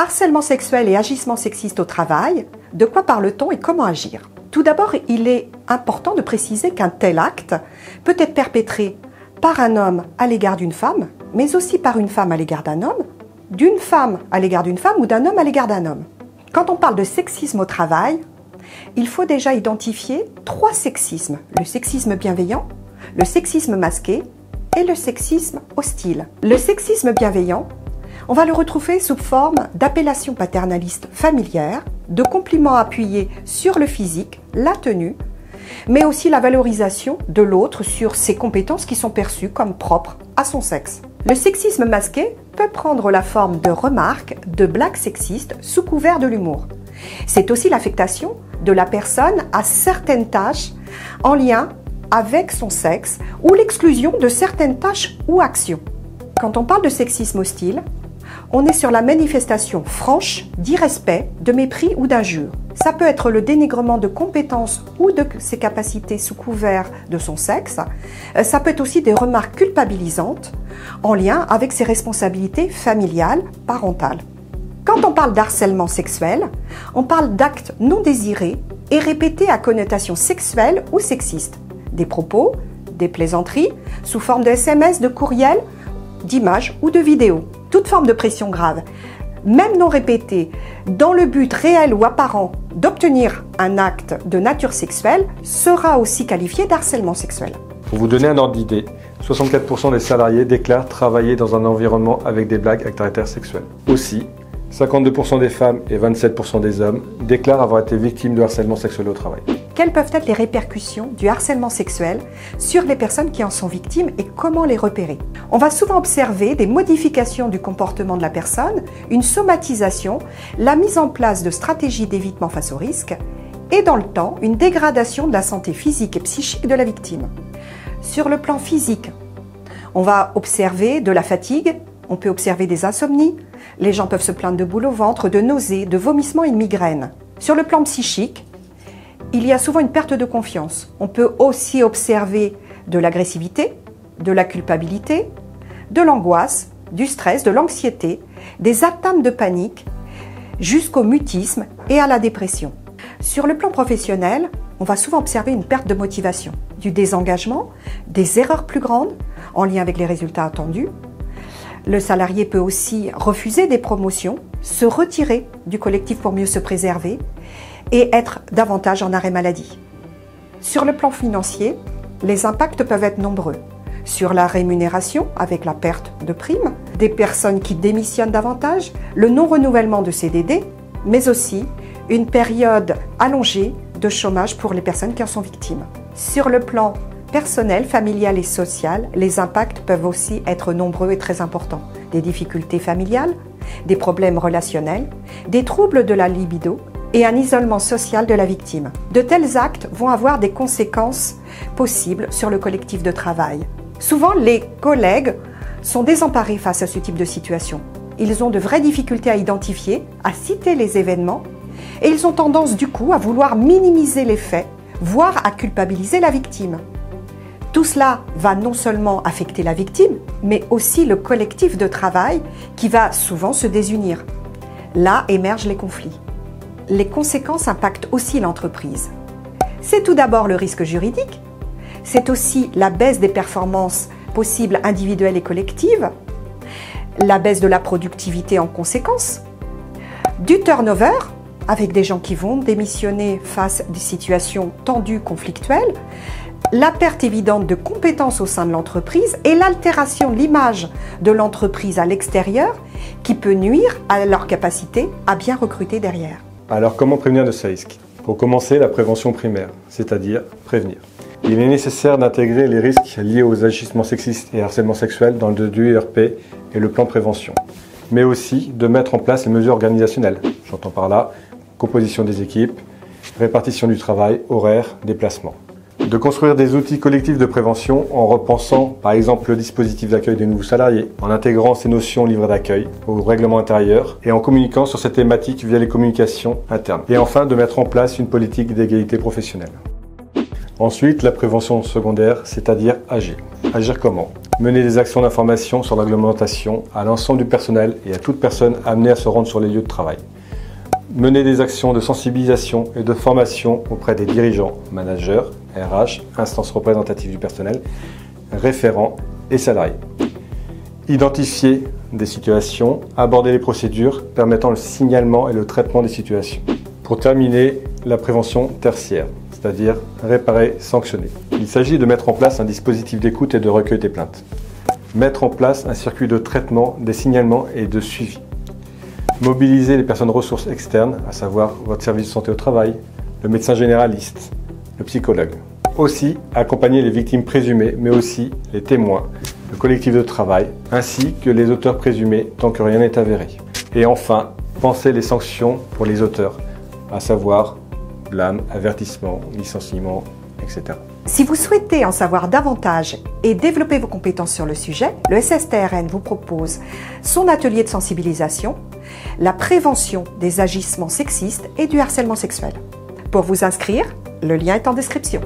Harcèlement sexuel et agissement sexiste au travail, de quoi parle-t-on et comment agir? Tout d'abord, il est important de préciser qu'un tel acte peut être perpétré par un homme à l'égard d'une femme, mais aussi par une femme à l'égard d'un homme, d'une femme à l'égard d'une femme ou d'un homme à l'égard d'un homme. Quand on parle de sexisme au travail, il faut déjà identifier 3 sexismes. Le sexisme bienveillant, le sexisme masqué et le sexisme hostile. Le sexisme bienveillant, on va le retrouver sous forme d'appellations paternalistes familières, de compliments appuyés sur le physique, la tenue, mais aussi la valorisation de l'autre sur ses compétences qui sont perçues comme propres à son sexe. Le sexisme masqué peut prendre la forme de remarques, de blagues sexistes sous couvert de l'humour. C'est aussi l'affectation de la personne à certaines tâches en lien avec son sexe ou l'exclusion de certaines tâches ou actions. Quand on parle de sexisme hostile, on est sur la manifestation franche d'irrespect, de mépris ou d'injure. Ça peut être le dénigrement de compétences ou de ses capacités sous couvert de son sexe. Ça peut être aussi des remarques culpabilisantes en lien avec ses responsabilités familiales, parentales. Quand on parle d'harcèlement sexuel, on parle d'actes non désirés et répétés à connotation sexuelle ou sexiste. Des propos, des plaisanteries, sous forme de SMS, de courriels, d'images ou de vidéos. Toute forme de pression grave, même non répétée, dans le but réel ou apparent d'obtenir un acte de nature sexuelle, sera aussi qualifié d'harcèlement sexuel. Pour vous donner un ordre d'idée, 64% des salariés déclarent travailler dans un environnement avec des blagues à caractère sexuel. Aussi, 52% des femmes et 27% des hommes déclarent avoir été victimes de harcèlement sexuel au travail. Quelles peuvent être les répercussions du harcèlement sexuel sur les personnes qui en sont victimes et comment les repérer? On va souvent observer des modifications du comportement de la personne, une somatisation, la mise en place de stratégies d'évitement face au risque et dans le temps, une dégradation de la santé physique et psychique de la victime. Sur le plan physique, on va observer de la fatigue, on peut observer des insomnies, les gens peuvent se plaindre de boules au ventre, de nausées, de vomissements et de migraines. Sur le plan psychique, il y a souvent une perte de confiance. On peut aussi observer de l'agressivité, de la culpabilité, de l'angoisse, du stress, de l'anxiété, des atteintes de panique, jusqu'au mutisme et à la dépression. Sur le plan professionnel, on va souvent observer une perte de motivation, du désengagement, des erreurs plus grandes en lien avec les résultats attendus. Le salarié peut aussi refuser des promotions, se retirer du collectif pour mieux se préserver et être davantage en arrêt maladie. Sur le plan financier, les impacts peuvent être nombreux. Sur la rémunération, avec la perte de primes, des personnes qui démissionnent davantage, le non-renouvellement de CDD, mais aussi une période allongée de chômage pour les personnes qui en sont victimes. Sur le plan personnel, familial et social, les impacts peuvent aussi être nombreux et très importants. Des difficultés familiales, des problèmes relationnels, des troubles de la libido et un isolement social de la victime. De tels actes vont avoir des conséquences possibles sur le collectif de travail. Souvent, les collègues sont désemparés face à ce type de situation. Ils ont de vraies difficultés à identifier, à citer les événements et ils ont tendance du coup à vouloir minimiser les faits, voire à culpabiliser la victime. Tout cela va non seulement affecter la victime, mais aussi le collectif de travail qui va souvent se désunir. Là émergent les conflits. Les conséquences impactent aussi l'entreprise. C'est tout d'abord le risque juridique, c'est aussi la baisse des performances possibles individuelles et collectives, la baisse de la productivité en conséquence, du turnover, avec des gens qui vont démissionner face à des situations tendues, conflictuelles, la perte évidente de compétences au sein de l'entreprise et l'altération de l'image de l'entreprise à l'extérieur qui peut nuire à leur capacité à bien recruter derrière. Alors comment prévenir de ces risques? Pour commencer, la prévention primaire, c'est-à-dire prévenir. Il est nécessaire d'intégrer les risques liés aux agissements sexistes et harcèlement sexuel dans le DUERP et le plan prévention, mais aussi de mettre en place les mesures organisationnelles. J'entends par là composition des équipes, répartition du travail, horaire, déplacement. De construire des outils collectifs de prévention en repensant par exemple le dispositif d'accueil des nouveaux salariés, en intégrant ces notions au livret d'accueil, au règlement intérieur et en communiquant sur cette thématique via les communications internes. Et enfin de mettre en place une politique d'égalité professionnelle. Ensuite, la prévention secondaire, c'est-à-dire agir. Agir comment? Mener des actions d'information sur la réglementation à l'ensemble du personnel et à toute personne amenée à se rendre sur les lieux de travail. Mener des actions de sensibilisation et de formation auprès des dirigeants, managers, RH, instances représentatives du personnel, référents et salariés. Identifier des situations, aborder les procédures permettant le signalement et le traitement des situations. Pour terminer, la prévention tertiaire, c'est-à-dire réparer, sanctionner. Il s'agit de mettre en place un dispositif d'écoute et de recueil des plaintes. Mettre en place un circuit de traitement, des signalements et de suivi. Mobiliser les personnes ressources externes, à savoir votre service de santé au travail, le médecin généraliste, le psychologue. Aussi, accompagner les victimes présumées, mais aussi les témoins, le collectif de travail, ainsi que les auteurs présumés tant que rien n'est avéré. Et enfin, penser les sanctions pour les auteurs, à savoir blâme, avertissement, licenciement, etc. Si vous souhaitez en savoir davantage et développer vos compétences sur le sujet, le SSTRN vous propose son atelier de sensibilisation, la prévention des agissements sexistes et du harcèlement sexuel. Pour vous inscrire, le lien est en description.